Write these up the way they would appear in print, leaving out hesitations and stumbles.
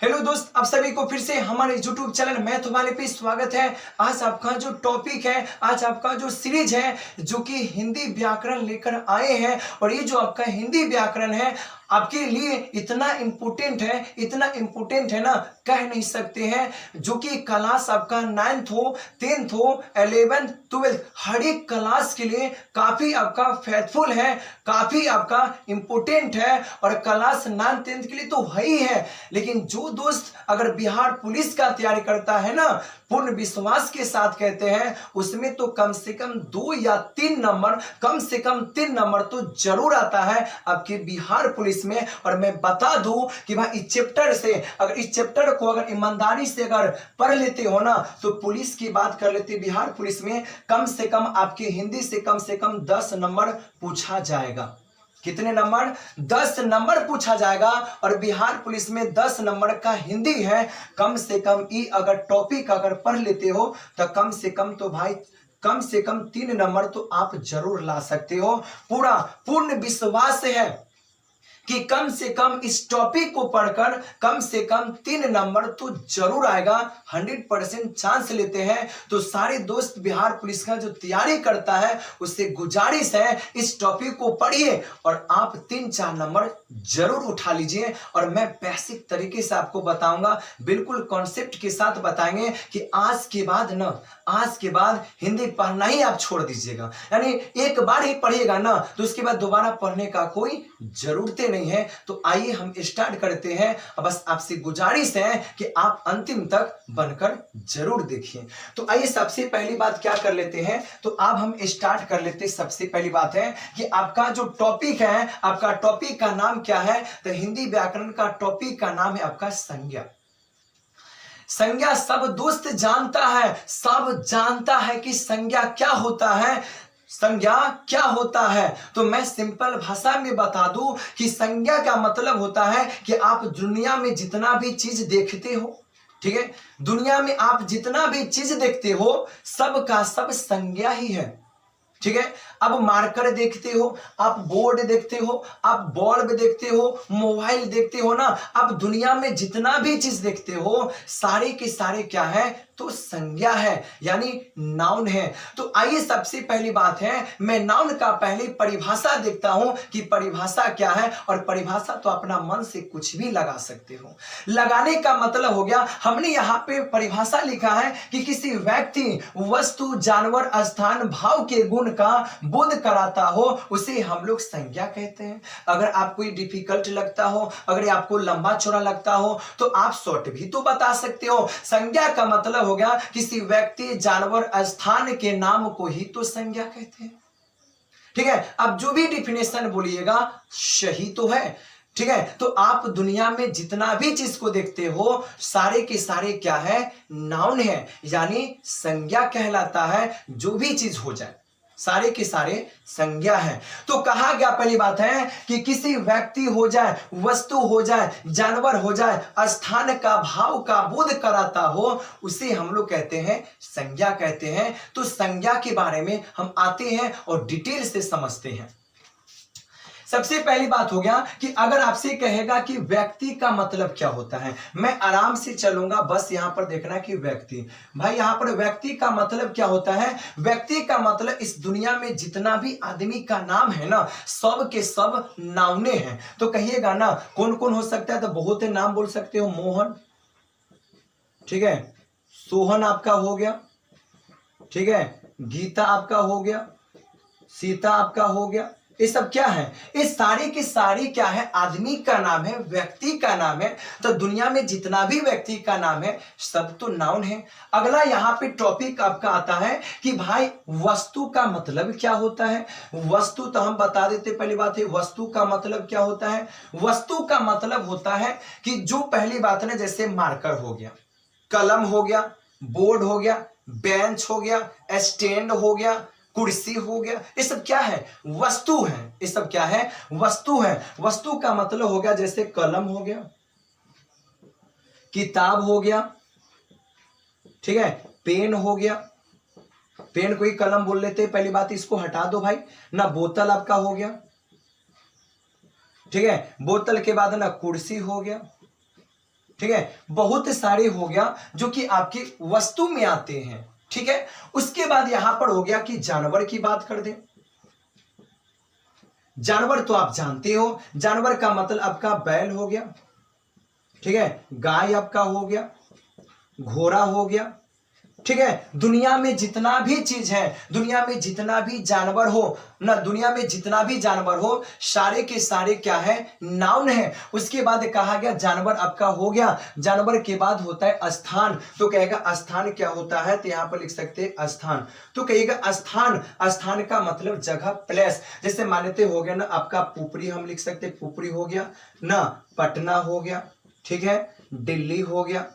Hello दोस्त, आप सभी को फिर से हमारे YouTube चैनल मैथ वाले पे स्वागत है। आज आपका जो टॉपिक है, आज आपका जो सीरीज है जो कि हिंदी व्याकरण लेकर आए हैं। और ये जो आपका हिंदी व्याकरण है आपके लिए इतना इम्पोर्टेंट है, इतना इम्पोर्टेंट है ना, कह नहीं सकते हैं। जो कि क्लास आपका 9th हो, 10th हो, 11th 12th हर एक क्लास के लिए काफी आपका फेथफुल है, काफी आपका इम्पोर्टेंट है। और क्लास 9th 10th के लिए तो है ही है, लेकिन जो दोस्त अगर बिहार पुलिस का तैयारी करता है ना, पूर्ण विश्वास के साथ कहते हैं, उसमें तो कम से कम 2 या 3 नंबर, कम से कम 3 नंबर तो जरूर आता है आपके बिहार पुलिस में। और मैं बता दूं कि भाई इस चैप्टर से, अगर इस चैप्टर को अगर ईमानदारी से अगर पढ़ लेते हो ना, तो पुलिस की बात कर लेते, बिहार पुलिस में कम से कम आपके हिंदी से कम 10 नंबर पूछा जाएगा। कितने नंबर? 10 नंबर पूछा जाएगा। और बिहार पुलिस में 10 नंबर का हिंदी है। कम से कम ये अगर टॉपिक अगर पढ़ लेते हो तो कम से कम तो भाई कम से कम 3 नंबर तो आप जरूर ला सकते हो। पूरा पूर्ण विश्वास है कि कम से कम इस टॉपिक को पढ़कर कम से कम 3 नंबर तो जरूर आएगा। 100% चांस लेते हैं। तो सारे दोस्त बिहार पुलिस का जो तैयारी करता है उससे गुजारिश है, इस टॉपिक को पढ़िए और आप 3-4 नंबर जरूर उठा लीजिए। और मैं बेसिक तरीके से आपको बताऊंगा, बिल्कुल कॉन्सेप्ट के साथ बताएंगे कि आज के बाद ना, आज के बाद हिंदी पढ़ना ही आप छोड़ दीजिएगा। यानी एक बार ही पढ़िएगा ना, तो उसके बाद दोबारा पढ़ने का कोई जरूरत नहीं है। तो आइए हम स्टार्ट करते हैं। बस आपसे गुजारिश है कि आप अंतिम तक बनकर जरूर देखिए। तो आइए सबसे पहली बात क्या कर लेते हैं, तो अब हम स्टार्ट कर लेते हैं। सबसे पहली बात है कि आपका जो टॉपिक है, आपका टॉपिक का नाम क्या है? तो हिंदी व्याकरण का टॉपिक का नाम है आपका संज्ञा। संज्ञा सब दोस्त जानता है, सब जानता है कि संज्ञा क्या होता है, संज्ञा क्या होता है। तो मैं सिंपल भाषा में बता दूं कि संज्ञा का मतलब होता है कि आप दुनिया में जितना भी चीज देखते हो, ठीक है, दुनिया में आप जितना भी चीज देखते हो सब का सब संज्ञा ही है, ठीक है। अब मार्कर देखते हो, आप बोर्ड देखते हो, आप बल्ब देखते हो, मोबाइल देखते हो ना, आप दुनिया में जितना भी चीज देखते हो सारे के सारे क्या है? तो संज्ञा है, यानी नाउन है। तो आइए सबसे पहली बात है, मैं नाउन का पहले परिभाषा देखता हूं कि परिभाषा क्या है। और परिभाषा तो अपना मन से कुछ भी लगा सकते हो। लगाने का मतलब हो गया, हमने यहां पे परिभाषा लिखा है कि किसी व्यक्ति, वस्तु, जानवर, स्थान, भाव के गुण का बोध कराता हो, उसे हम लोग संज्ञा कहते हैं। अगर आपको डिफिकल्ट लगता हो, अगर आपको लंबा चौड़ा लगता हो, तो आप शॉर्ट भी तो बता सकते हो। संज्ञा का मतलब हो गया किसी व्यक्ति, जानवर, स्थान के नाम को ही तो संज्ञा कहते हैं, ठीक है। अब जो भी डिफिनेशन बोलिएगा सही तो है, ठीक है। तो आप दुनिया में जितना भी चीज को देखते हो सारे के सारे क्या है? नाउन है, यानी संज्ञा कहलाता है। जो भी चीज हो जाए सारे के सारे संज्ञा है। तो कहा गया पहली बात है कि किसी व्यक्ति हो जाए, वस्तु हो जाए, जानवर हो जाए, स्थान का, भाव का बोध कराता हो, उसे हम लोग कहते हैं संज्ञा कहते हैं। तो संज्ञा के बारे में हम आते हैं और डिटेल से समझते हैं। सबसे पहली बात हो गया कि अगर आपसे कहेगा कि व्यक्ति का मतलब क्या होता है, मैं आराम से चलूंगा, बस यहां पर देखना कि व्यक्ति, भाई यहां पर व्यक्ति का मतलब क्या होता है? व्यक्ति का मतलब इस दुनिया में जितना भी आदमी का नाम है ना, सब के सब नाउने हैं। तो कहिएगा ना कौन कौन हो सकता है, तो बहुत नाम बोल सकते हो। मोहन, ठीक है, सोहन आपका हो गया, ठीक है, गीता आपका हो गया, सीता आपका हो गया। ये सब क्या है? ये सारी की सारी क्या है? आदमी का नाम है, व्यक्ति का नाम है। तो दुनिया में जितना भी व्यक्ति का नाम है सब तो नाउन है। अगला यहाँ पे टॉपिक आपका आता है कि भाई वस्तु का मतलब क्या होता है। वस्तु तो हम बता देते, पहली बात है वस्तु का मतलब क्या होता है। वस्तु का मतलब होता है कि जो पहली बात है, जैसे मार्कर हो गया, कलम हो गया, बोर्ड हो गया, बेंच हो गया, स्टैंड हो गया, कुर्सी हो गया, ये सब क्या है? वस्तु है। ये सब क्या है? वस्तु है। वस्तु का मतलब हो गया जैसे कलम हो गया, किताब हो गया, ठीक है, पेन हो गया, पेन को ही कलम बोल लेते हैं, पहली बात इसको हटा दो भाई ना। बोतल आपका हो गया, ठीक है, बोतल के बाद ना कुर्सी हो गया, ठीक है, बहुत सारे हो गया जो कि आपकी वस्तु में आते हैं। ठीक है, उसके बाद यहां पर हो गया कि जानवर की बात कर दें। जानवर तो आप जानते हो, जानवर का मतलब आपका बैल हो गया, ठीक है, गाय आपका हो गया, घोड़ा हो गया। ठीक है, दुनिया में जितना भी चीज है, दुनिया में जितना भी जानवर हो ना, दुनिया में जितना भी जानवर हो सारे के सारे क्या है, नाउन है। उसके बाद कहा गया जानवर आपका हो गया, जानवर के बाद होता है स्थान। तो कहेगा स्थान क्या होता है, तो यहां पर लिख सकते हैं स्थान। तो कहेगा स्थान, स्थान का मतलब जगह, प्लेस। जैसे मान्यते हो गया ना आपका पुपरी, हम लिख सकते हैं पुपरी हो गया ना, पटना हो गया, ठीक है, दिल्ली हो गया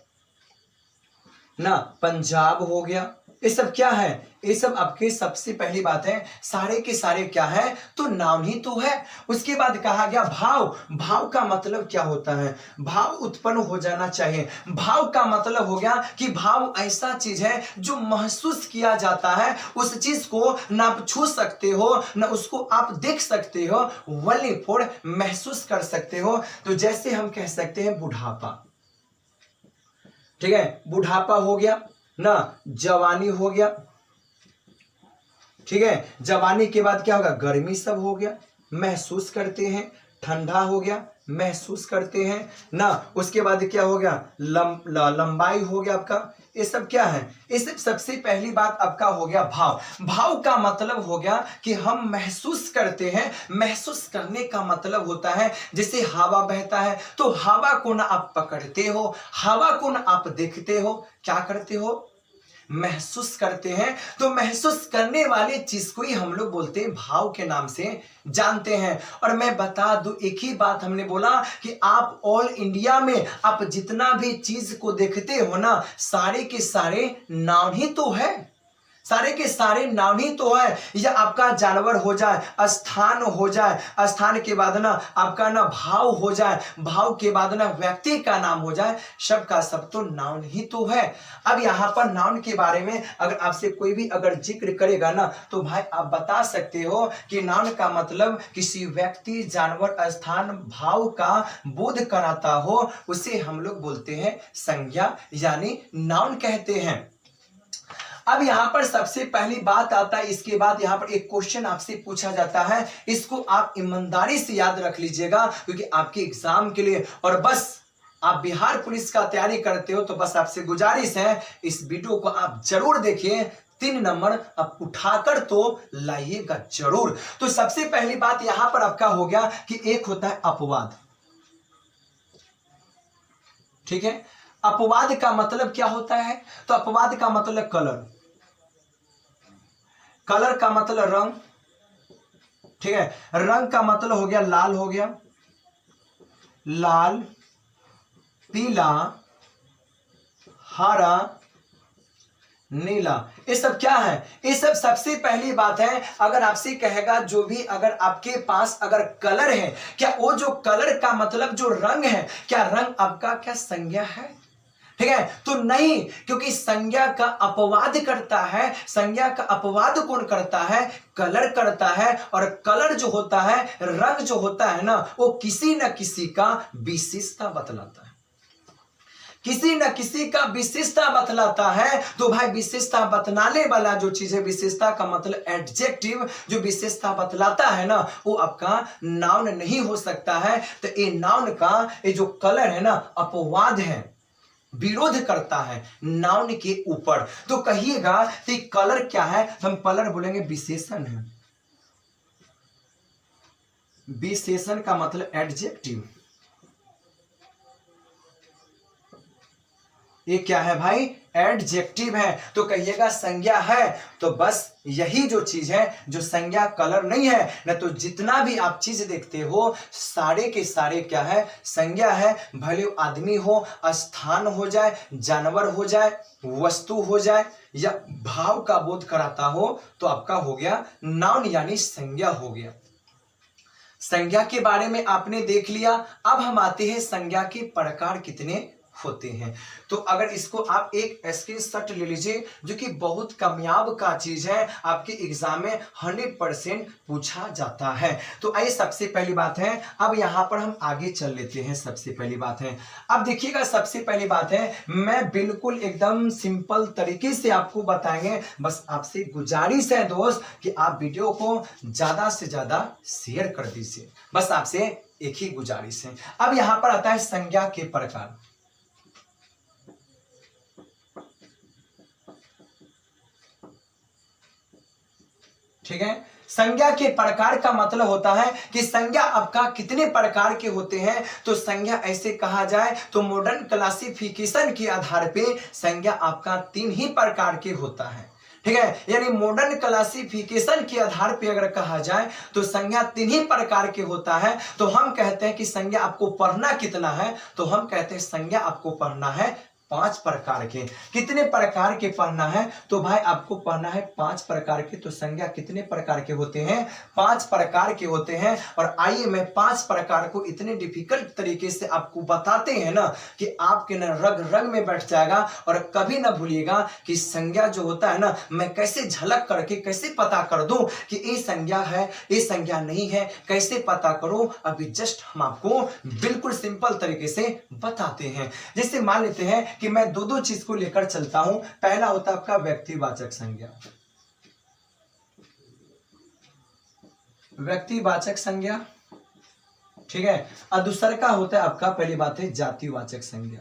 ना, पंजाब हो गया। ये सब क्या है, ये सब आपके सबसे पहली बात है, सारे के सारे क्या है, तो नाम ही तो है। उसके बाद कहा गया भाव। भाव का मतलब क्या होता है, भाव उत्पन्न हो जाना चाहिए। भाव का मतलब हो गया कि भाव ऐसा चीज है जो महसूस किया जाता है, उस चीज को ना आप छू सकते हो ना उसको आप देख सकते हो, वली फोड़ महसूस कर सकते हो। तो जैसे हम कह सकते हैं बुढ़ापा, ठीक है, बुढ़ापा हो गया ना, जवानी हो गया, ठीक है, जवानी के बाद क्या होगा, गर्मी सब हो गया, महसूस करते हैं। ठंडा हो गया, महसूस करते हैं ना। उसके बाद क्या हो गया, लंबाई हो गया आपका। ये सब क्या है, ये सब सबसे पहली बात आपका हो गया भाव। भाव का मतलब हो गया कि हम महसूस करते हैं। महसूस करने का मतलब होता है जैसे हवा बहता है, तो हवा को ना आप पकड़ते हो, हवा को ना आप देखते हो, क्या करते हो, महसूस करते हैं। तो महसूस करने वाले चीज को ही हम लोग बोलते हैं भाव के नाम से जानते हैं। और मैं बता दूं, एक ही बात हमने बोला कि आप ऑल इंडिया में आप जितना भी चीज को देखते हो ना, सारे के सारे नाम ही तो है, सारे के सारे नाम ही तो है। या आपका जानवर हो जाए, स्थान हो जाए, स्थान के बाद ना आपका ना भाव हो जाए, भाव के बाद ना व्यक्ति का नाम हो जाए, सब का सब तो नाउन ही तो है। अब यहाँ पर नाउन के बारे में अगर आपसे कोई भी अगर जिक्र करेगा ना, तो भाई आप बता सकते हो कि नाउन का मतलब किसी व्यक्ति, जानवर, स्थान, भाव का बोध कराता हो, उसे हम लोग बोलते हैं संज्ञा, यानी नाउन कहते हैं। अब यहां पर सबसे पहली बात आता है, इसके बाद यहां पर एक क्वेश्चन आपसे पूछा जाता है, इसको आप ईमानदारी से याद रख लीजिएगा क्योंकि आपके एग्जाम के लिए, और बस आप बिहार पुलिस का तैयारी करते हो तो बस आपसे गुजारिश है इस वीडियो को आप जरूर देखिए, 3 नंबर आप उठाकर तो लाइएगा जरूर। तो सबसे पहली बात यहां पर आपका हो गया कि एक होता है अपवाद, ठीक है। अपवाद का मतलब क्या होता है, तो अपवाद का मतलब कलर, कलर का मतलब रंग, ठीक है, रंग का मतलब हो गया लाल, हो गया लाल, पीला, हरा, नीला। ये सब क्या है, ये सब सबसे पहली बात है, अगर आपसे कहेगा जो भी अगर आपके पास अगर कलर है, क्या वो जो कलर का मतलब जो रंग है, क्या रंग आपका क्या संज्ञा है, ठीक है, तो नहीं, क्योंकि संज्ञा का अपवाद करता है। संज्ञा का अपवाद कौन करता है, कलर करता है। और कलर जो होता है, रंग जो होता है ना, वो किसी न किसी का विशेषता बतलाता है, किसी न किसी का विशेषता बतलाता है। तो भाई विशेषता बतलाने वाला जो चीज है, विशेषता का मतलब एडजेक्टिव, जो विशेषता बतलाता है ना, वो आपका नाउन नहीं हो सकता है। तो ये नाउन का ये जो कलर है ना, अपवाद है, विरोध करता है नाउन के ऊपर। तो कहिएगा तो कलर क्या है, तो हम कलर बोलेंगे विशेषण है। विशेषण का मतलब एडजेक्टिव, ये क्या है भाई, एडजेक्टिव है। तो कहिएगा संज्ञा है, तो बस यही जो चीज है जो संज्ञा, कलर नहीं है ना। तो जितना भी आप चीज देखते हो सारे के सारे क्या है, संज्ञा है। भले आदमी हो, स्थान हो जाए, जानवर हो जाए, वस्तु हो जाए, या भाव का बोध कराता हो, तो आपका हो गया नाउन यानी संज्ञा हो गया। संज्ञा के बारे में आपने देख लिया। अब हम आते हैं संज्ञा के प्रकार कितने होते हैं। तो अगर इसको आप एक स्क्रीनशॉट ले लीजिए, जो कि बहुत कामयाब का चीज है, आपके एग्जाम में 100% पूछा जाता है। तो आइए सबसे पहली बात है, अब यहां पर हम आगे चल लेते हैं। सबसे पहली बात है, अब देखिएगा, सबसे पहली बात है, मैं बिल्कुल एकदम सिंपल तरीके से आपको बताएंगे। बस आपसे गुजारिश है दोस्त कि आप वीडियो को ज्यादा से ज्यादा शेयर कर दीजिए, बस आपसे एक ही गुजारिश है। अब यहां पर आता है संज्ञा के प्रकार। ठीक है, संज्ञा के प्रकार का मतलब होता है कि संज्ञा आपका कितने प्रकार के होते हैं। तो संज्ञा ऐसे कहा जाए तो मॉडर्न क्लासिफिकेशन के आधार पे संज्ञा आपका 3 ही प्रकार के होता है। ठीक है, यानी मॉडर्न क्लासिफिकेशन के आधार पे अगर कहा जाए तो संज्ञा 3 ही प्रकार के होता है। तो हम कहते हैं कि संज्ञा आपको पढ़ना कितना है, तो हम कहते हैं संज्ञा आपको पढ़ना है 5 प्रकार के। कितने प्रकार के पढ़ना है, तो भाई आपको पढ़ना है 5 प्रकार के। तो संज्ञा कितने प्रकार के होते हैं, 5 प्रकार के होते हैं। और आइए मैं 5 प्रकार को इतने डिफिकल्ट तरीके से आपको बताते हैं ना कि आपके ना रग रग में बैठ जाएगा। और कभी ना भूलिएगा कि संज्ञा जो होता है ना, मैं कैसे झलक करके कैसे पता कर दूं कि ये संज्ञा है ये संज्ञा नहीं है, कैसे पता करो, अभी जस्ट हम आपको बिल्कुल सिंपल तरीके से बताते हैं। जैसे मान लेते हैं कि मैं दो चीज को लेकर चलता हूं। पहला होता है आपका व्यक्तिवाचक संज्ञा, व्यक्तिवाचक संज्ञा, ठीक है। और दूसरा का होता है आपका, पहली बात है जातिवाचक संज्ञा।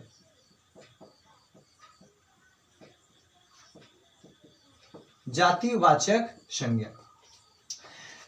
जातिवाचक संज्ञा,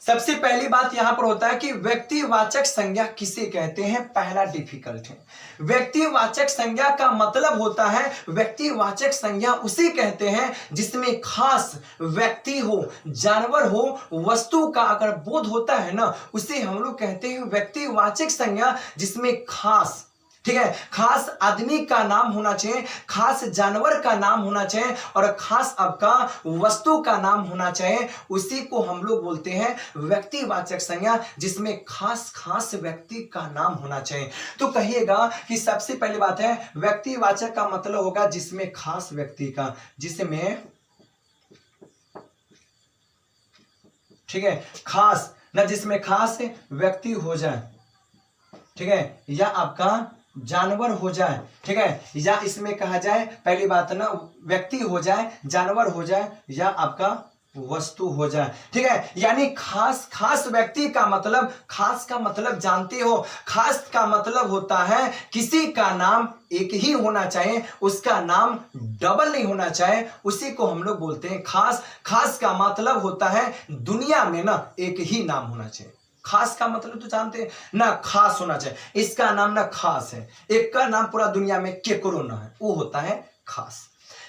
सबसे पहली बात यहां पर होता है कि व्यक्तिवाचक संज्ञा किसे कहते हैं। पहला डिफिकल्ट है, व्यक्तिवाचक संज्ञा का मतलब होता है, व्यक्तिवाचक संज्ञा उसे कहते हैं जिसमें खास व्यक्ति हो, जानवर हो, वस्तु का अगर बोध होता है ना, उसे हम लोग कहते हैं व्यक्तिवाचक संज्ञा। जिसमें खास, ठीक है, खास आदमी का नाम होना चाहिए, खास जानवर का नाम होना चाहिए और खास आपका वस्तु का नाम होना चाहिए, उसी को हम लोग बोलते हैं व्यक्तिवाचक संज्ञा, जिसमें खास खास व्यक्ति का नाम होना चाहिए। तो कहिएगा कि सबसे पहली बात है, व्यक्तिवाचक का मतलब होगा जिसमें खास व्यक्ति का, जिसमें, ठीक है, खास ना, जिसमें खास व्यक्ति हो जाए, ठीक है, या आपका जानवर हो जाए, ठीक है, या इसमें कहा जाए पहली बात ना, व्यक्ति हो जाए, जानवर हो जाए, या आपका वस्तु हो जाए, ठीक है। यानी खास खास व्यक्ति का मतलब, खास का मतलब जानते हो, खास का मतलब होता है किसी का नाम एक ही होना चाहिए, उसका नाम डबल नहीं होना चाहिए, उसी को हम लोग बोलते हैं खास। खास का मतलब होता है दुनिया में ना एक ही नाम होना चाहिए। खास का मतलब तो जानते हैं ना, खास होना चाहिए, इसका नाम ना खास है, एक का नाम पूरा दुनिया में केकरो ना है, वो होता है खास।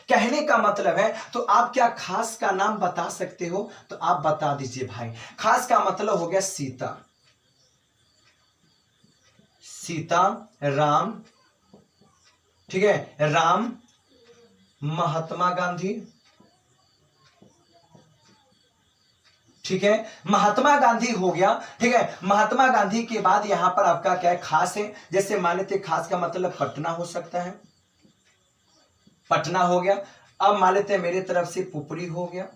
कहने का मतलब है, तो आप क्या खास का नाम बता सकते हो, तो आप बता दीजिए भाई। खास का मतलब हो गया सीता, सीता, राम, ठीक है, राम, महात्मा गांधी, ठीक है, महात्मा गांधी हो गया, ठीक है। महात्मा गांधी के बाद यहां पर आपका क्या है, खास है। जैसे मान लेते खास का मतलब पटना हो सकता है, पटना हो गया। अब मान लेते हैं मेरे तरफ से पुपरी हो गया,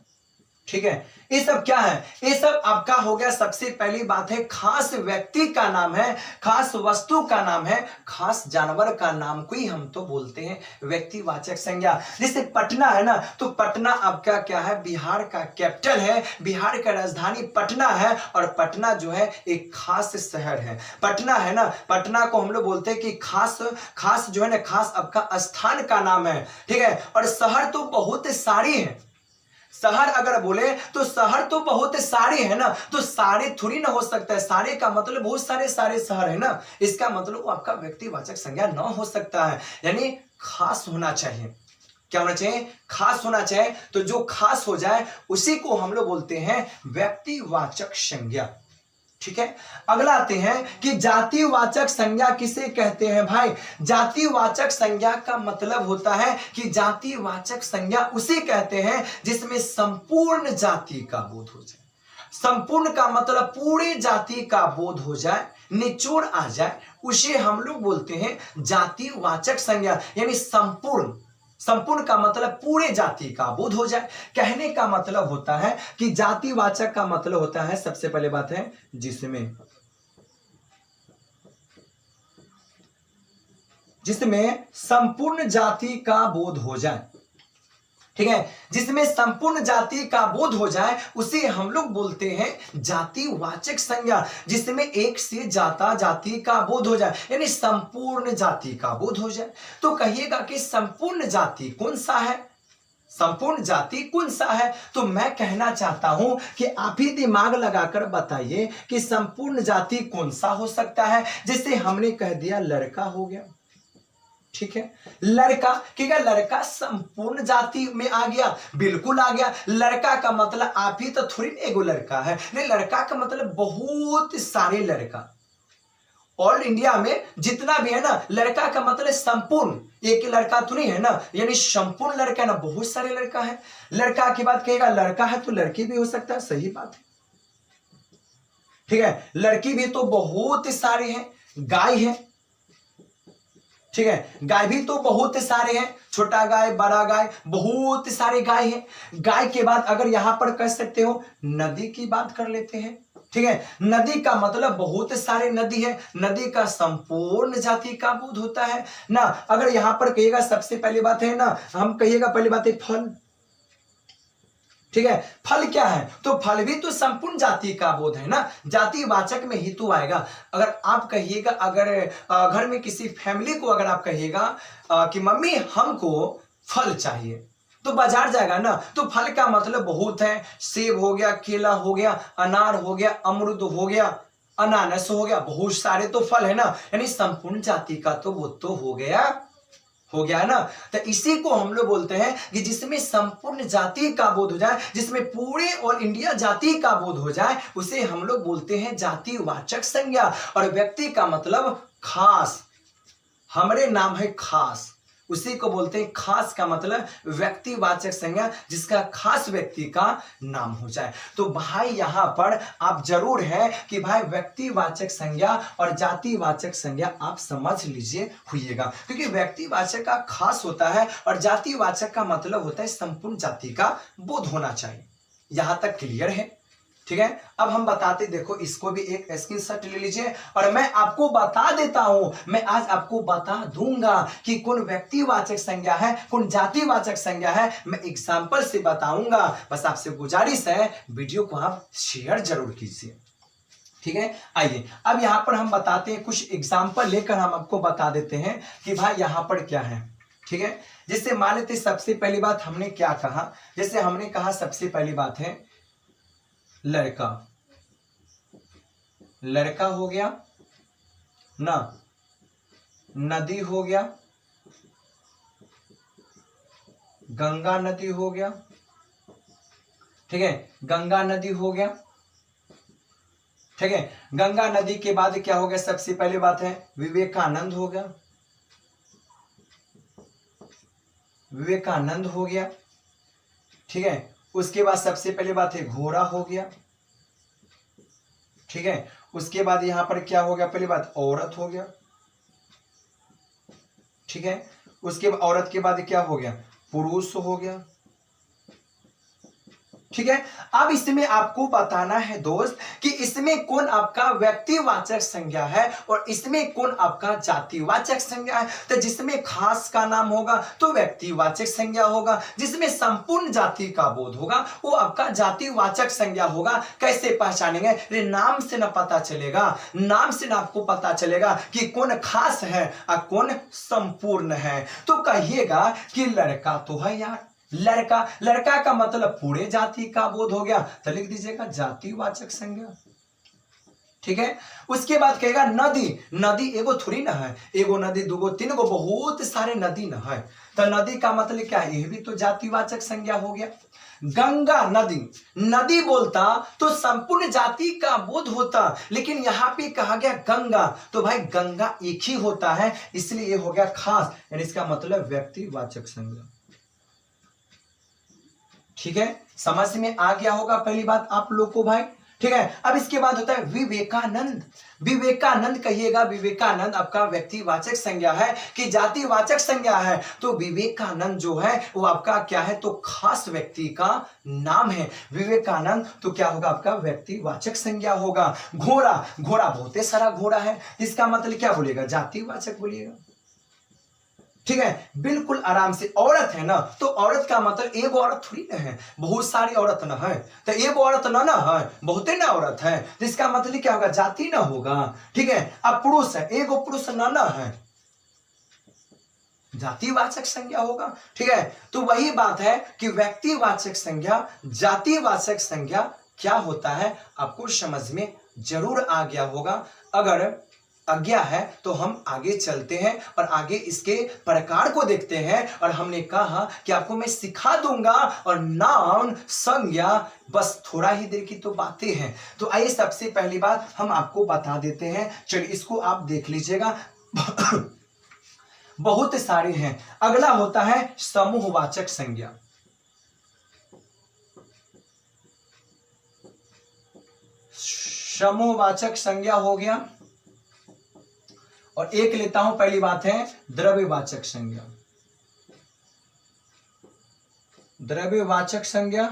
ठीक है। ये सब क्या है, ये सब आपका हो गया। सबसे पहली बात है, खास व्यक्ति का नाम है, खास वस्तु का नाम है, खास जानवर का नाम को ही हम तो बोलते हैं व्यक्तिवाचक संज्ञा। जैसे पटना है ना, तो पटना आपका क्या है, बिहार का कैपिटल है, बिहार का राजधानी पटना है। और पटना जो है एक खास शहर है, पटना है ना, पटना को हम लोग बोलते हैं कि खास, खास जो है ना, खास आपका स्थान का नाम है, ठीक है। और शहर तो बहुत सारी है, शहर अगर बोले तो शहर तो बहुत सारे है ना, तो सारे थोड़ी ना हो सकता है, सारे का मतलब बहुत सारे सारे शहर है ना, इसका मतलब आपका व्यक्तिवाचक संज्ञा न हो सकता है। यानी खास होना चाहिए, क्या होना चाहिए, खास होना चाहिए। तो जो खास हो जाए उसी को हम लोग बोलते हैं व्यक्तिवाचक संज्ञा, ठीक है। अगला आते हैं कि जातिवाचक संज्ञा किसे कहते हैं भाई। जातिवाचक संज्ञा का मतलब होता है कि जातिवाचक संज्ञा उसे कहते हैं जिसमें संपूर्ण जाति का बोध हो जाए। संपूर्ण का मतलब पूरे जाति का बोध हो जाए, निचोड़ आ जाए, उसे हम लोग बोलते हैं जातिवाचक संज्ञा। यानी संपूर्ण, संपूर्ण का मतलब पूरे जाति का बोध हो जाए। कहने का मतलब होता है कि जातिवाचक का मतलब होता है, सबसे पहले बात है, जिसमें संपूर्ण जाति का बोध हो जाए। ठीक है, जिसमें संपूर्ण जाति का बोध हो जाए उसे हम लोग बोलते हैं जातिवाचक संज्ञा। जिसमें एक से ज्यादा जाति का बोध हो जाए, यानी संपूर्ण जाति का बोध हो जाए। तो कहिएगा कि संपूर्ण जाति कौन सा है, संपूर्ण जाति कौन सा है? तो मैं कहना चाहता हूं कि आप ही दिमाग लगाकर बताइए कि संपूर्ण जाति कौन सा हो सकता है। जैसे हमने कह दिया लड़का हो गया, ठीक है, लड़का, क्या लड़का संपूर्ण जाति में आ गया? बिल्कुल आ गया। लड़का का मतलब आप ही तो थोड़ी एगो लड़का है, नहीं, लड़का का मतलब बहुत सारे लड़का। ऑल इंडिया में जितना भी है ना, लड़का का मतलब संपूर्ण, एक लड़का तो नहीं है ना, यानी संपूर्ण लड़का ना, बहुत सारे लड़का है। लड़का के बाद कहेगा लड़का है तो लड़की भी हो सकता है, सही बात है, ठीक है, लड़की भी तो बहुत सारे हैं। गाय है, ठीक है, गाय भी तो बहुत सारे हैं, छोटा गाय, बड़ा गाय, बहुत सारे गाय हैं। गाय के बाद अगर यहां पर कह सकते हो नदी की बात कर लेते हैं, ठीक है, नदी का मतलब बहुत सारे नदी है, नदी का संपूर्ण जाति का बोध होता है ना। अगर यहां पर कहिएगा, सबसे पहली बात है ना, हम कहिएगा पहली बात है फल, ठीक है, फल क्या है? तो फल भी तो संपूर्ण जाति का बोध है ना, जातिवाचक में ही तो आएगा। अगर आप कहिएगा, अगर घर में किसी फैमिली को अगर आप कहिएगा कि मम्मी हमको फल चाहिए, तो बाजार जाएगा ना, तो फल का मतलब बहुत है, सेब हो गया, केला हो गया, अनार हो गया, अमरूद हो गया, अनानास हो गया, बहुत सारे तो फल है ना, यानी संपूर्ण जाति का तो वो तो हो गया ना। तो इसी को हम लोग बोलते हैं कि जिसमें संपूर्ण जाति का बोध हो जाए, जिसमें पूरे और इंडिया जाति का बोध हो जाए, उसे हम लोग बोलते हैं जातिवाचक संज्ञा। और व्यक्ति का मतलब खास, हमारे नाम है खास, उसी को बोलते हैं खास का मतलब व्यक्तिवाचक संज्ञा, जिसका खास व्यक्ति का नाम हो जाए। तो भाई यहां पर आप जरूर है कि भाई व्यक्तिवाचक संज्ञा और जातिवाचक संज्ञा आप समझ लीजिए हुईएगा, क्योंकि व्यक्तिवाचक का खास होता है और जातिवाचक का मतलब होता है संपूर्ण जाति का बोध होना चाहिए। यहां तक क्लियर है? ठीक है, अब हम बताते, देखो इसको भी एक स्क्रीनशॉट ले लीजिए और मैं आपको बता देता हूं, मैं आज आपको बता दूंगा कि कौन व्यक्तिवाचक संज्ञा है, कौन जातिवाचक संज्ञा है, मैं एग्जांपल से बताऊंगा। बस आपसे गुजारिश है वीडियो को आप शेयर जरूर कीजिए, ठीक है। आइए अब यहां पर हम बताते हैं, कुछ एग्जांपल लेकर हम आपको बता देते हैं कि भाई यहां पर क्या है, ठीक है। जैसे मान लेते सबसे पहली बात हमने क्या कहा, जैसे हमने कहा सबसे पहली बात है लड़का, लड़का हो गया ना, नदी हो गया, गंगा नदी हो गया, ठीक है, गंगा नदी हो गया, ठीक है। गंगा नदी के बाद क्या हो गया, सबसे पहली बात है विवेकानंद हो गया, विवेकानंद हो गया, ठीक है। उसके बाद सबसे पहली बात है घोड़ा हो गया, ठीक है। उसके बाद यहां पर क्या हो गया, पहली बात औरत हो गया, ठीक है। उसके बाद औरत के बाद क्या हो गया, पुरुष हो गया, ठीक है। अब इसमें आपको बताना है दोस्त कि इसमें कौन आपका व्यक्तिवाचक संज्ञा है और इसमें कौन आपका जातिवाचक संज्ञा है। तो जिसमें खास का नाम होगा तो व्यक्तिवाचक संज्ञा होगा, जिसमें संपूर्ण जाति का बोध होगा वो आपका जातिवाचक संज्ञा होगा। कैसे पहचानेंगे? अरे नाम से ना पता चलेगा, नाम से ना आपको पता चलेगा कि कौन खास है और कौन संपूर्ण है। तो कहिएगा कि लड़का तो है यार, लड़का, लड़का का मतलब पूरे जाति का बोध हो गया, तो लिख दीजिएगा जातिवाचक संज्ञा, ठीक है। उसके बाद कहेगा नदी, नदी एगो थोड़ी ना है, एगो नदी दूगो तीन गो बहुत सारे नदी ना है, तो नदी का मतलब क्या है, ये भी तो जातिवाचक संज्ञा हो गया। गंगा नदी, नदी बोलता तो संपूर्ण जाति का बोध होता, लेकिन यहां पे कहा गया गंगा, तो भाई गंगा एक ही होता है, इसलिए ये हो गया खास, यानी इसका मतलब व्यक्तिवाचक संज्ञा, ठीक है। समझ में आ गया होगा पहली बात आप लोग को भाई, ठीक है। अब इसके बाद होता है विवेकानंद। विवेकानंद कहिएगा, विवेकानंद आपका व्यक्तिवाचक संज्ञा है कि जातिवाचक संज्ञा है। तो विवेकानंद जो है वो आपका क्या है, तो खास व्यक्ति का नाम है विवेकानंद। तो क्या होगा आपका व्यक्तिवाचक संज्ञा होगा। घोड़ा, घोड़ा बहुत सारा घोड़ा है, इसका मतलब क्या बोलिएगा, जातिवाचक बोलिएगा। ठीक है, बिल्कुल आराम से। औरत है ना, तो औरत का मतलब एगो औरत थोड़ी ना है, बहुत सारी औरत ना है, तो एगो औरत ना ना है, बहुते ना औरत है, तो इसका मतलब क्या होगा, जाति ना होगा। ठीक है। अब पुरुष है, एगो पुरुष ना है, जातिवाचक संज्ञा होगा। ठीक है। तो वही बात है कि व्यक्तिवाचक संज्ञा, जातिवाचक संज्ञा क्या होता है आपको समझ में जरूर आ गया होगा। अगर अज्ञा है तो हम आगे चलते हैं और आगे इसके प्रकार को देखते हैं। और हमने कहा कि आपको मैं सिखा दूंगा, और नाउन संज्ञा बस थोड़ा ही देर की तो बातें हैं। तो आइए सबसे पहली बात हम आपको बता देते हैं, चलिए इसको आप देख लीजिएगा। बहुत सारे हैं। अगला होता है समूहवाचक संज्ञा। समूहवाचक संज्ञा हो गया। और एक लेता हूं, पहली बात है द्रव्यवाचक संज्ञा। द्रव्यवाचक संज्ञा,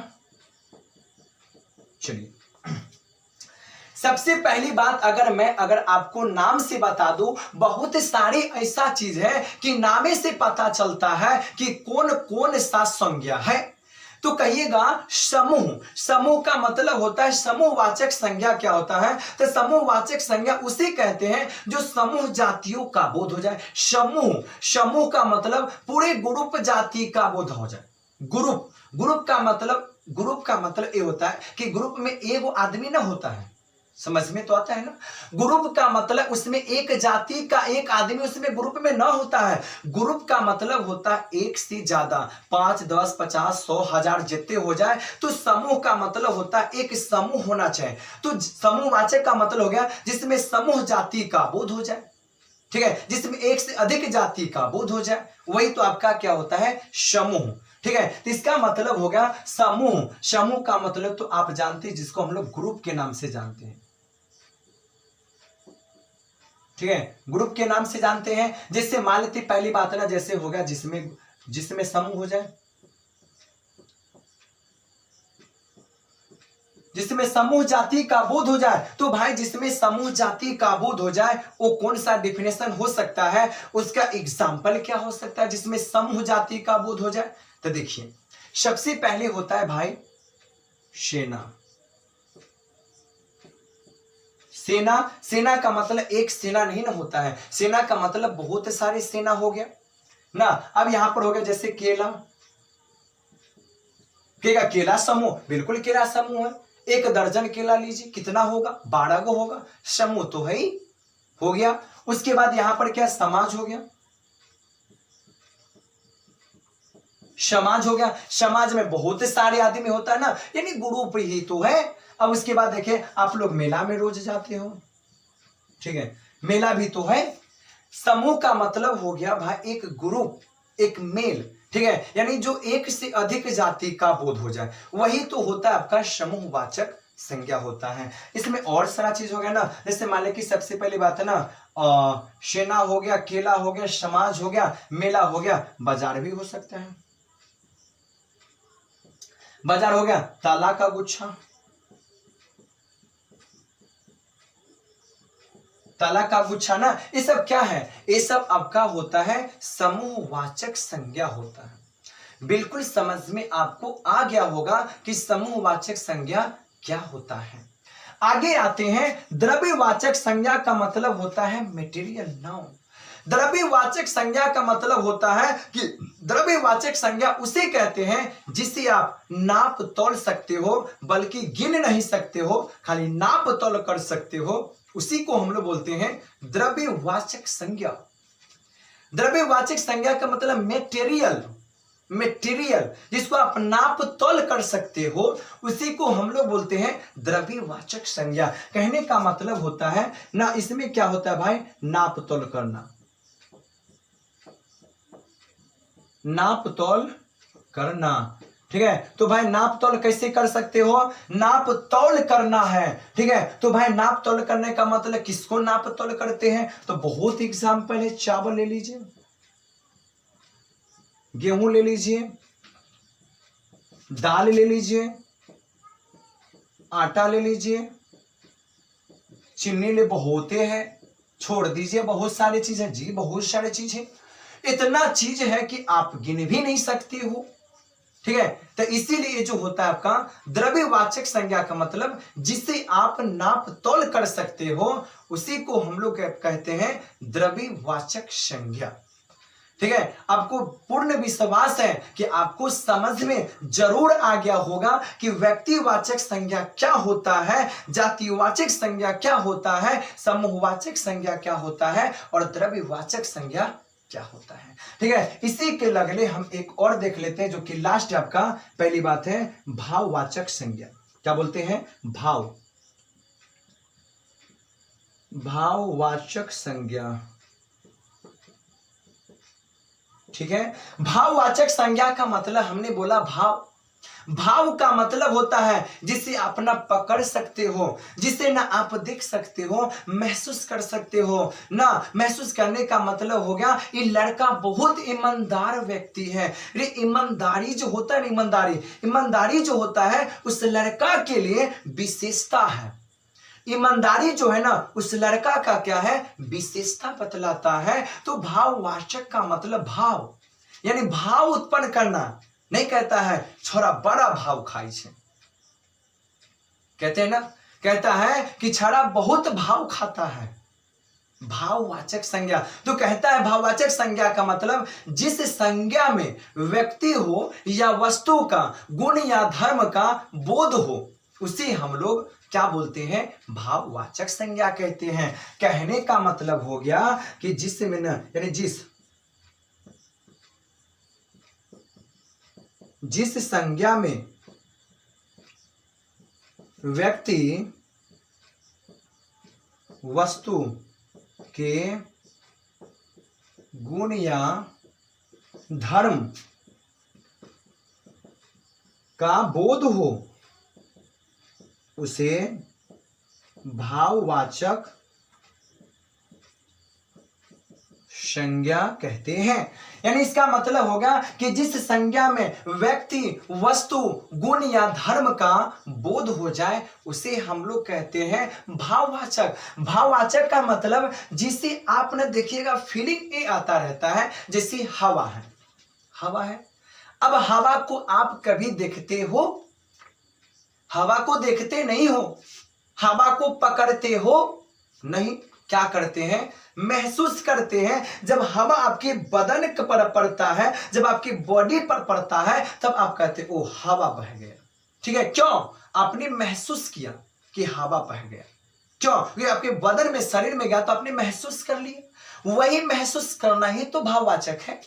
चलिए सबसे पहली बात अगर आपको नाम से बता दूं, बहुत सारी ऐसा चीज है कि नामे से पता चलता है कि कौन कौन सा संज्ञा है। तो कहिएगा समूह। समूह का मतलब होता है, समूहवाचक संज्ञा क्या होता है, तो समूहवाचक संज्ञा उसे कहते हैं जो समूह जातियों का बोध हो जाए। समूह, समूह का मतलब पूरे ग्रुप जाति का बोध हो जाए। ग्रुप, ग्रुप का मतलब ये होता है कि ग्रुप में एगो आदमी ना होता है, समझ में तो आता है ना। ग्रुप का मतलब उसमें एक जाति का एक आदमी उसमें ग्रुप में ना होता है। ग्रुप का मतलब होता है एक से ज्यादा, 5, 10, 50, 100, 1000 जितने हो जाए। तो समूह का मतलब होता है एक समूह होना चाहिए। तो समूहवाचक का मतलब हो गया जिसमें समूह जाति का बोध हो जाए। ठीक है, जिसमें एक से अधिक जाति का बोध हो जाए, वही तो आपका क्या होता है, समूह। ठीक है, तो इसका मतलब हो गया समूह। समूह का मतलब तो आप जानते हैं, जिसको हम लोग ग्रुप के नाम से जानते हैं। ठीक है, ग्रुप के नाम से जानते हैं। जिससे मान लेते पहली बात है ना, जैसे हो गया जिसमें समूह हो जाए, जिसमें समूह जाति का बोध हो जाए। तो भाई जिसमें समूह जाति का बोध हो जाए वो कौन सा डिफिनेशन हो सकता है, उसका एग्जाम्पल क्या हो सकता है जिसमें समूह जाति का बोध हो जाए। तो देखिए सबसे पहले होता है भाई सेना। सेना, सेना का मतलब एक सेना नहीं ना होता है, सेना का मतलब बहुत सारे सेना हो गया ना। अब यहां पर हो गया जैसे केला, केला समूह, बिल्कुल केला समूह है। 1 दर्जन केला लीजिए, कितना होगा, 12 गो होगा, समूह तो है ही, हो गया। उसके बाद यहां पर क्या समाज हो गया, समाज हो गया। समाज में बहुत सारे आदमी होता है ना, यानी ग्रुप ही तो है। अब उसके बाद देखिए आप लोग मेला में रोज जाते हो, ठीक है, मेला भी तो है। समूह का मतलब हो गया भाई एक ग्रुप, एक मेल। ठीक है, यानी जो एक से अधिक जाति का बोध हो जाए, वही तो होता है आपका समूहवाचक संज्ञा होता है। इसमें और सारा चीज हो गया ना, जैसे मान लें कि सबसे पहली बात है ना, सेना हो गया, केला हो गया, समाज हो गया, मेला हो गया, बाजार भी हो सकता है। बाजार हो गया, ताला का गुच्छा, ताला का गुच्छा ना, ये सब क्या है, ये सब आपका होता है समूहवाचक संज्ञा होता है। बिल्कुल समझ में आपको आ गया होगा कि समूहवाचक संज्ञा क्या होता है। आगे आते हैं, द्रव्यवाचक संज्ञा का मतलब होता है मटेरियल नाउन। द्रव्यवाचक संज्ञा का मतलब होता है कि द्रव्यवाचक संज्ञा उसे कहते हैं जिसे आप नाप तोल सकते हो, बल्कि गिन नहीं सकते हो, खाली नाप तोल कर सकते हो, उसी को हम लोग बोलते हैं द्रव्यवाचक संज्ञा। द्रव्यवाचक संज्ञा का मतलब मेटेरियल, मेटेरियल जिसको आप नाप तोल कर सकते हो, उसी को हम लोग बोलते हैं द्रव्यवाचक संज्ञा। कहने का मतलब होता है ना, इसमें क्या होता है भाई, नाप तोल करना, नाप तोल करना। ठीक है। तो भाई नाप तौल कैसे कर सकते हो, नाप तौल करना है, ठीक है। तो भाई नाप तौल करने का मतलब किसको नाप तौल करते हैं, तो बहुत एग्जाम्पल है। चावल ले लीजिए, गेहूं ले लीजिए, दाल ले लीजिए, आटा ले लीजिए, चीनी ले, बहुत है, छोड़ दीजिए, बहुत सारी चीज है जी, बहुत सारी चीज है। इतना चीज है कि आप गिन भी नहीं सकते हो, ठीक है। तो इसीलिए जो होता है आपका द्रव्यवाचक संज्ञा का मतलब जिसे आप नाप तौल कर सकते हो उसी को हम लोग कहते हैं द्रव्यवाचक संज्ञा, ठीक है। आपको पूर्ण विश्वास है कि आपको समझ में जरूर आ गया होगा कि व्यक्तिवाचक संज्ञा क्या होता है, जातिवाचक संज्ञा क्या होता है, समूहवाचक संज्ञा क्या होता है और द्रव्यवाचक संज्ञा क्या होता है, ठीक है। इसी के लगले हम एक और देख लेते हैं जो कि लास्ट आपका पहली बात है भाववाचक संज्ञा। क्या बोलते हैं, भाववाचक संज्ञा, ठीक है। भाववाचक संज्ञा का मतलब हमने बोला भाव का मतलब होता है जिसे आप ना पकड़ सकते हो, जिसे ना आप देख सकते हो, महसूस कर सकते हो ना। महसूस करने का मतलब हो गया ये लड़का बहुत ईमानदार व्यक्ति है। ये ईमानदारी जो होता है, ईमानदारी जो होता है उस लड़का के लिए विशेषता है। ईमानदारी जो है ना उस लड़का का क्या है, विशेषता बतलाता है। तो भाववाचक का मतलब भाव, यानी भाव उत्पन्न करना। नहीं कहता है छोरा बड़ा भाव खाई छे, कहते हैं ना, कहता है कि छोरा बहुत भाव खाता है। भाववाचक संज्ञा, तो कहता है भाववाचक संज्ञा का मतलब जिस संज्ञा में व्यक्ति हो या वस्तु का गुण या धर्म का बोध हो उसे हम लोग क्या बोलते हैं, भाववाचक संज्ञा कहते हैं। कहने का मतलब हो गया कि जिसमें ना, यानी जिस संज्ञा में व्यक्ति वस्तु के गुण या धर्म का बोध हो उसे भाववाचक संज्ञा कहते हैं। यानी इसका मतलब होगा कि जिस संज्ञा में व्यक्ति वस्तु गुण या धर्म का बोध हो जाए उसे हम लोग कहते हैं भाववाचक। भाववाचक का मतलब जिसे आप न देखिएगा फीलिंग ये आता रहता है, जैसे हवा है। अब हवा को आप कभी देखते हो, हवा को देखते नहीं हो, हवा को पकड़ते हो नहीं, क्या करते हैं, महसूस करते हैं। जब हवा आपके बदन पर पड़ता है, जब आपकी बॉडी पर पड़ता है तब आप कहते हो हवा बह गया, ठीक है। क्यों, आपने महसूस किया कि हवा बह गया, क्यों, क्योंकि आपके बदन में शरीर में गया तो आपने महसूस कर लिया। वही महसूस करना ही तो भाववाचक है,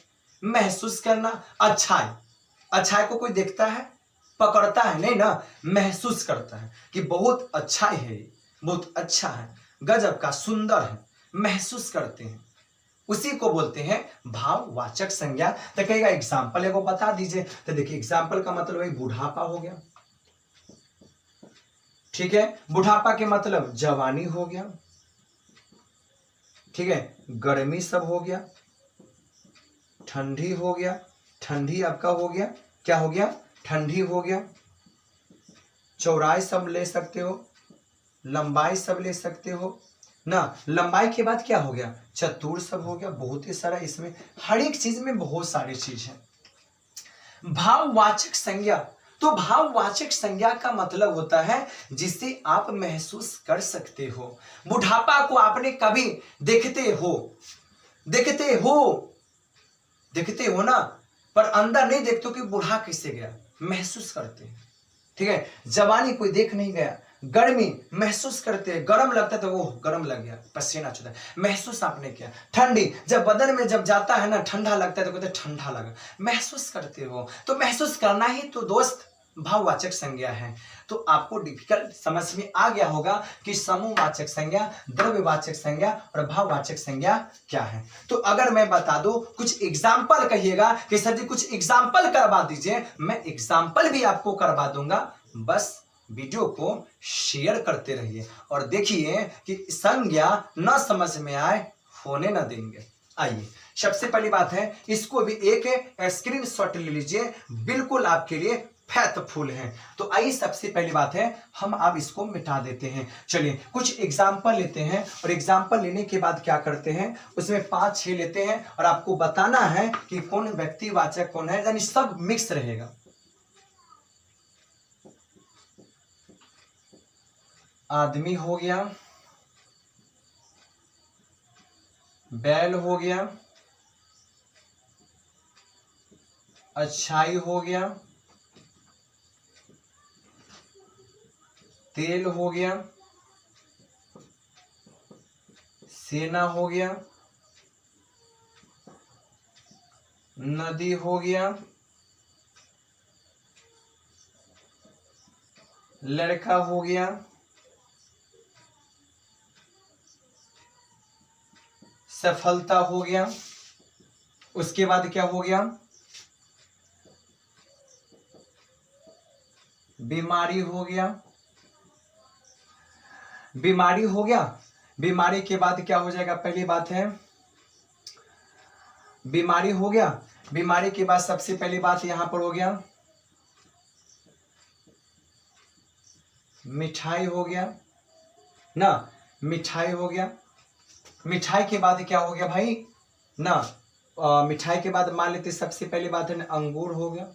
महसूस करना। अच्छाई को कोई देखता है, पकड़ता है नहीं ना, महसूस करता है कि बहुत अच्छा है, बहुत अच्छा है, गजब का, सुंदर है, महसूस करते हैं, उसी को बोलते हैं भाववाचक संज्ञा। तो कहेगा एग्जाम्पल एगो बता दीजिए, तो देखिए एग्जाम्पल का मतलब वही बुढ़ापा हो गया, ठीक है। बुढ़ापा के मतलब जवानी हो गया, ठीक है, गर्मी सब हो गया, ठंडी हो गया, ठंडी आपका हो गया, क्या हो गया, ठंडी हो गया, चौड़ाई सब ले सकते हो, लंबाई सब ले सकते हो ना। लंबाई के बाद क्या हो गया, चतुर सब हो गया, बहुत ही सारा, इसमें हर एक चीज में बहुत सारी चीज है। भाववाचक संज्ञा, तो भाववाचक संज्ञा का मतलब होता है जिसे आप महसूस कर सकते हो। बुढ़ापा को आपने कभी देखते हो ना, पर अंदर नहीं देखते कि बूढ़ा किससे गया, महसूस करते हैं, ठीक है। जवानी कोई देख नहीं गया, गर्मी महसूस करते हैं, गर्म लगता है तो वो गर्म लग गया, पसीना चुदा, महसूस आपने किया। ठंडी जब बदन में जब जाता है ना, ठंडा लगता है तो कहते ठंडा लगा, महसूस करते हो। तो महसूस करना ही तो दोस्त भाववाचक संज्ञा है। तो आपको डिफिकल्ट समझ में आ गया होगा कि समूहवाचक संज्ञा, द्रव्यवाचक संज्ञा और भाववाचक संज्ञा क्या है। तो अगर मैं बता दूं, कुछ एग्जाम्पल कहिएगा कि सर जी कुछ एग्जाम्पल करवा दीजिए, मैं एग्जाम्पल भी आपको करवा दूंगा। बस वीडियो को शेयर करते रहिए और देखिए कि संज्ञा न समझ में आए होने न देंगे। आइए, सबसे पहली बात है, इसको भी एक स्क्रीनशॉट ले लीजिए, बिल्कुल आपके लिए फैक्टफुल है। तो आइए, सबसे पहली बात है, हम अब इसको मिटा देते हैं। चलिए कुछ एग्जाम्पल लेते हैं और एग्जाम्पल लेने के बाद क्या करते हैं, उसमें 5-6 लेते हैं और आपको बताना है कि कौन व्यक्तिवाचक कौन है, यानी सब मिक्स रहेगा। आदमी हो गया, बैल हो गया, अच्छाई हो गया, तेल हो गया, सेना हो गया, नदी हो गया, लड़का हो गया, सफलता हो गया, उसके बाद क्या हो गया, बीमारी हो गया, बीमारी हो गया, बीमारी के बाद क्या हो जाएगा, पहली बात है बीमारी हो गया, बीमारी के बाद सबसे पहली बात यहां पर हो गया मिठाई हो गया ना, मिठाई हो गया, मिठाई के बाद क्या हो गया भाई ना, मिठाई के बाद मान लेते सबसे पहली बात है ना, अंगूर हो गया,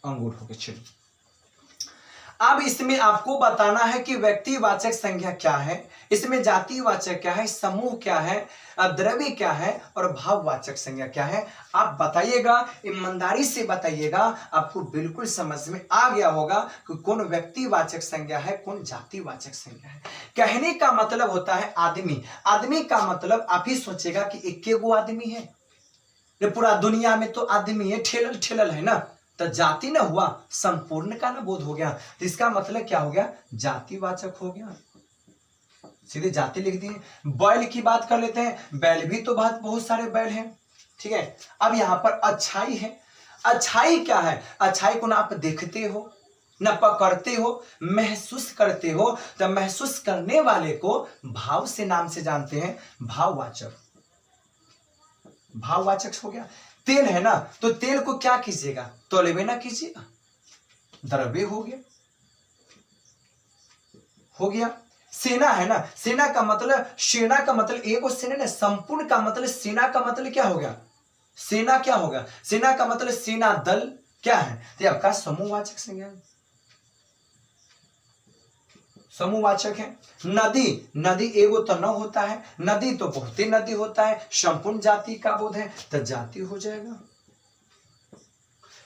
अंगूर हो गया। चलिए अब इसमें आपको बताना है कि व्यक्तिवाचक संज्ञा क्या है, इसमें जातिवाचक क्या है, समूह क्या है, द्रव्य क्या है और भाववाचक संज्ञा क्या है। आप बताइएगा, ईमानदारी से बताइएगा, आपको बिल्कुल समझ में आ गया होगा कि कौन व्यक्तिवाचक संज्ञा है, कौन जातिवाचक संज्ञा है। कहने का मतलब होता है आदमी, आदमी का मतलब आप ही सोचेगा कि एक गो आदमी है, पूरा दुनिया में तो आदमी है, ठेलल ठेलल है ना, तो जाति ना हुआ, संपूर्ण का ना बोध हो गया, तो इसका मतलब क्या हो गया, जातिवाचक हो गया, सीधे जाति लिख दिए। बैल की बात कर लेते हैं, बैल भी तो बहुत सारे बैल हैं, ठीक है। अब यहां पर अच्छाई है, अच्छाई क्या है, अच्छाई को ना आप देखते हो, न पकड़ते हो, महसूस करते हो, तो महसूस करने वाले को भाव से नाम से जानते हैं, भाववाचक, भाववाचक हो गया। तेल है ना, तो तेल को क्या कीजिएगा, तौलेबे ना कीजिएगा, द्रव्य हो गया, हो गया। सेना है ना, सेना का मतलब, सेना का मतलब एक सेना ना, संपूर्ण का मतलब, सेना का मतलब क्या हो गया, सेना क्या होगा, सेना का मतलब सेना दल क्या है, तो आपका समूहवाचक संज्ञा, समूहवाचक है। नदी, नदी एगो तो न होता है, नदी तो बहुत ही नदी होता है, संपूर्ण जाति का बोध है, तो जाति हो जाएगा,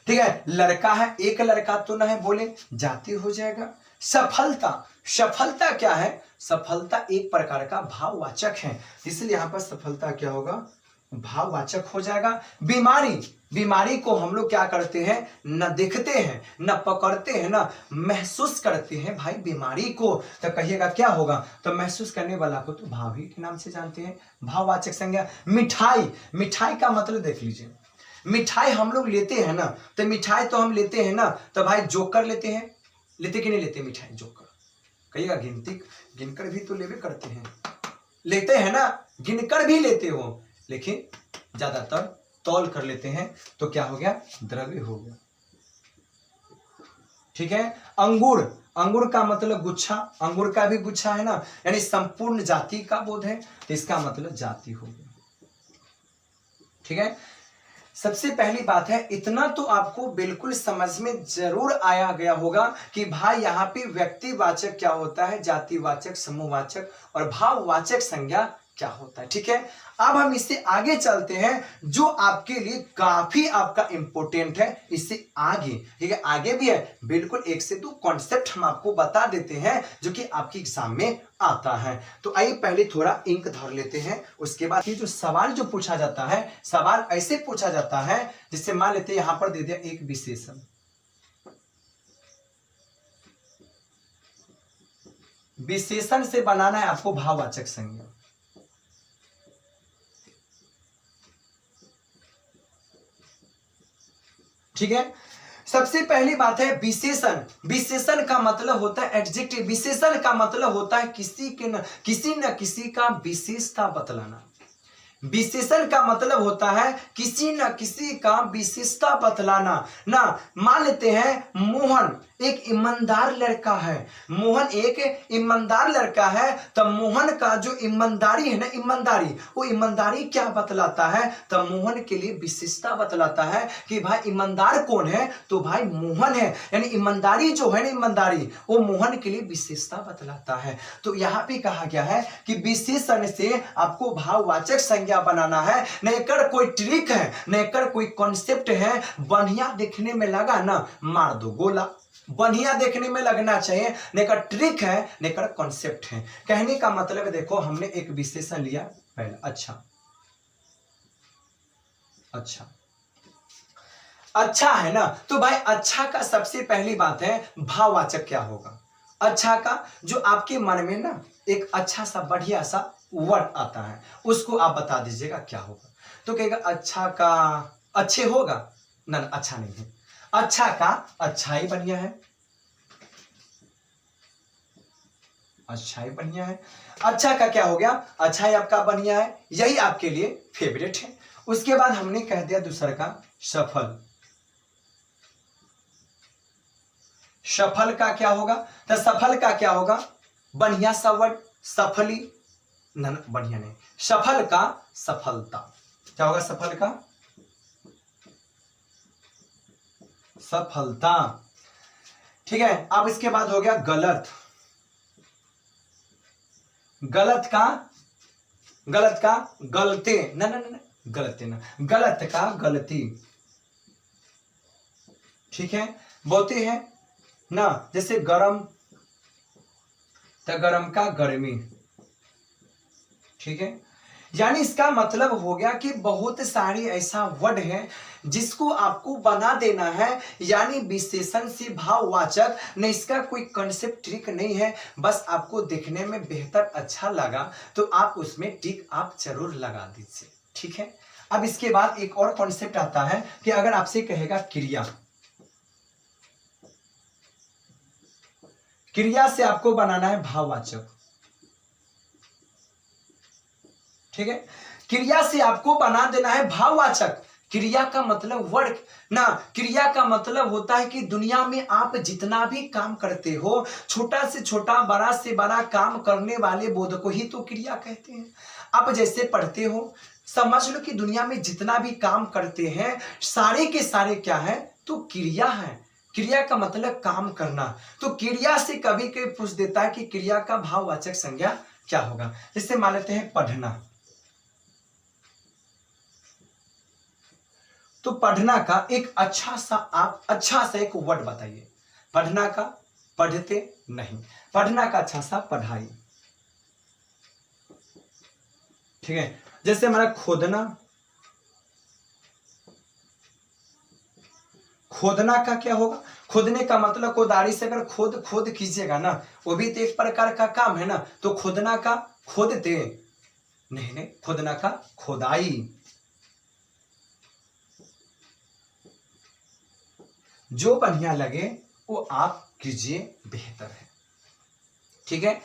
ठीक है। लड़का है, एक लड़का तो न है, बोले जाति हो जाएगा। सफलता, सफलता क्या है, सफलता एक प्रकार का भाववाचक है, इसलिए यहां पर सफलता क्या होगा, भाववाचक हो जाएगा। बीमारी, बीमारी को हम लोग क्या करते हैं, न देखते हैं, न पकड़ते हैं, न महसूस करते हैं भाई बीमारी को, तो कहिएगा क्या होगा, तो महसूस करने वाला को तो भावी के नाम से जानते हैं, भाववाचक संज्ञा। मिठाई, मिठाई का मतलब देख लीजिए, मिठाई हम लोग लेते हैं ना, तो मिठाई तो हम लेते हैं ना, तो भाई जोकर लेते हैं, लेते कि नहीं लेते मिठाई, जोकर कहिएगा, गिनती गिनकर भी तो लेवे करते हैं, लेते हैं ना, गिनकर भी लेते हो, लेकिन ज्यादातर तौल कर लेते हैं, तो क्या हो गया, द्रव्य हो गया, ठीक है। अंगूर, अंगूर का मतलब गुच्छा, अंगूर का भी गुच्छा है ना, यानी संपूर्ण जाति का बोध है, तो इसका मतलब जाति हो गया, ठीक है। सबसे पहली बात है, इतना तो आपको बिल्कुल समझ में जरूर आया गया होगा कि भाई यहाँ पे व्यक्तिवाचक क्या होता है, जातिवाचक, समूहवाचक और भाववाचक संज्ञा क्या होता है। ठीक है, अब हम इससे आगे चलते हैं जो आपके लिए काफी आपका इंपॉर्टेंट है, इससे आगे। ठीक है, आगे भी है, बिल्कुल 1 से 2 कॉन्सेप्ट हम आपको बता देते हैं जो कि आपके एग्जाम में आता है। तो आइए पहले थोड़ा इंक धर लेते हैं, उसके बाद ये जो सवाल जो पूछा जाता है, सवाल ऐसे पूछा जाता है जिससे मान लेते हैं यहां पर दे दिया एक विशेषण, विशेषण से बनाना है आपको भाववाचक संज्ञा। ठीक है, सबसे पहली बात है विशेषण। विशेषण का मतलब होता है एडजेक्टिव। विशेषण का मतलब होता है किसी न किसी का विशेषता बतलाना। विशेषण का मतलब होता है किसी न किसी का विशेषता बतलाना। ना मान लेते हैं मोहन एक ईमानदार लड़का है, मोहन एक ईमानदार लड़का है, तब मोहन का जो ईमानदारी है ना, ईमानदारी, वो ईमानदारी क्या बतलाता है, तब मोहन के लिए विशेषता बतलाता है कि भाई ईमानदार कौन है, तो भाई मोहन है। यानी ईमानदारी जो है ना, ईमानदारी वो मोहन के लिए विशेषता बतलाता है। तो यहाँ पे कहा गया है कि विशेषण से आपको भाववाचक संज्ञा बनाना है। नेकर कोई ट्रिक है, नेकर कोई कॉन्सेप्ट है, बढ़िया देखने में लगा ना, मार दो गोला। बढ़िया देखने में लगना चाहिए, नेकर ट्रिक है, नेकर कॉन्सेप्ट है। कहने का मतलब है, देखो हमने एक विशेषण लिया पहले, अच्छा अच्छा अच्छा है ना, तो भाई अच्छा का सबसे पहली बात है भाववाचक क्या होगा। अच्छा का जो आपके मन में ना एक अच्छा सा बढ़िया सा वर्ड आता है, उसको आप बता दीजिएगा क्या होगा। तो कहेगा अच्छा का अच्छे होगा ना, अच्छा नहीं है। अच्छा का अच्छाई बढ़िया है, अच्छाई बढ़िया है। अच्छा का क्या हो गया, अच्छाई आपका बढ़िया है, यही आपके लिए फेवरेट है। उसके बाद हमने कह दिया दूसरा का सफल। सफल का क्या होगा, तो सफल का क्या होगा, बढ़िया सा वर्ड, सफली न, बढ़िया नहीं, सफल का सफलता। क्या होगा, सफल का सफलता। ठीक है, अब इसके बाद हो गया गलत। गलत का गलते न न न गलते न, गलत का गलती। ठीक है, बोलते हैं ना, जैसे गरम तो गरम का गर्मी। ठीक है, यानी इसका मतलब हो गया कि बहुत सारी ऐसा वर्ड है जिसको आपको बना देना है, यानी विशेषण से भाववाचक न, इसका कोई कंसेप्ट ट्रिक नहीं है, बस आपको देखने में बेहतर अच्छा लगा तो आप उसमें टिक आप जरूर लगा दीजिए। ठीक है, अब इसके बाद एक और कॉन्सेप्ट आता है कि अगर आपसे कहेगा क्रिया, क्रिया से आपको बनाना है भाववाचक। ठीक है, क्रिया से आपको बना देना है भाववाचक। क्रिया का मतलब वर्क ना, क्रिया का मतलब होता है कि दुनिया में आप जितना भी काम करते हो, छोटा से छोटा बड़ा से बड़ा काम करने वाले बोध को ही तो क्रिया कहते हैं। आप जैसे पढ़ते हो, समझ लो कि दुनिया में जितना भी काम करते हैं सारे के सारे क्या है, तो क्रिया है। क्रिया का मतलब काम करना। तो क्रिया से कभी कभी पूछ देता है कि क्रिया का भाववाचक संज्ञा क्या होगा। जैसे मान लेते हैं पढ़ना, तो पढ़ना का एक अच्छा सा एक वर्ड बताइए। पढ़ना का पढ़ते नहीं, पढ़ना का अच्छा सा पढ़ाई। ठीक है, जैसे हमारा खोदना, खोदना का क्या होगा, खोदने का मतलब कोदारी से अगर खोद कीजिएगा ना, वो भी तो एक प्रकार का काम है ना। तो खोदना का खोदते नहीं, खोदना का खोदाई। जो बढ़िया लगे वो आप कीजिए, बेहतर है। ठीक है,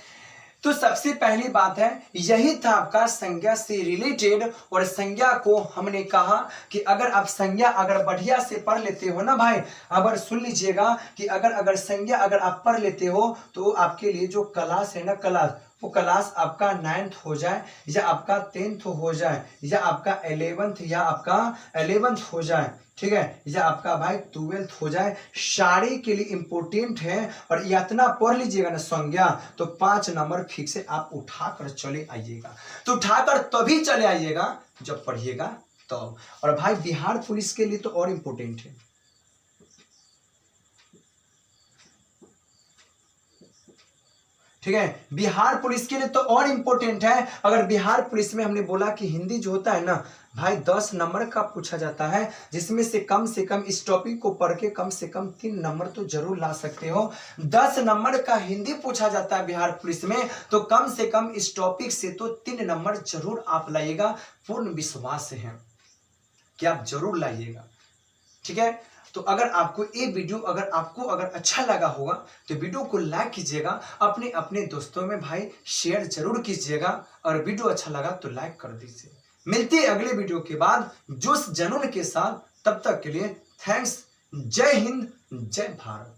तो सबसे पहली बात है यही था आपका संज्ञा से रिलेटेड। और संज्ञा को हमने कहा कि अगर आप संज्ञा अगर बढ़िया से पढ़ लेते हो ना भाई, अगर सुन लीजिएगा कि अगर संज्ञा अगर आप पढ़ लेते हो तो आपके लिए जो क्लास है ना, क्लास वो क्लास आपका 9th हो जाए या आपका 10th हो जाए या आपका 11th हो जाए, ठीक है, या आपका भाई 12th हो जाए, सारे के लिए इंपोर्टेंट है। और ये इतना पढ़ लीजिएगा ना संज्ञा, तो 5 नंबर फिक्स से आप उठाकर चले आइएगा। तो उठाकर तभी चले आइएगा जब पढ़िएगा तो। और भाई बिहार पुलिस के लिए तो और इंपोर्टेंट है, ठीक है, बिहार पुलिस के लिए तो और इंपॉर्टेंट है। अगर बिहार पुलिस में हमने बोला कि हिंदी जो होता है ना भाई 10 नंबर का पूछा जाता है, जिसमें से कम इस टॉपिक को पढ़ के कम से कम 3 नंबर तो जरूर ला सकते हो। 10 नंबर का हिंदी पूछा जाता है बिहार पुलिस में, तो कम से कम इस टॉपिक से तो 3 नंबर जरूर आप लाइएगा। पूर्ण विश्वास है कि आप जरूर लाइएगा, ठीक है। तो अगर आपको ये वीडियो अगर अच्छा लगा होगा तो वीडियो को लाइक कीजिएगा, अपने अपने दोस्तों में भाई शेयर जरूर कीजिएगा। और वीडियो अच्छा लगा तो लाइक कर दीजिए। मिलते हैं अगले वीडियो के बाद जोश जुनून के साथ, तब तक के लिए थैंक्स। जय हिंद, जय भारत।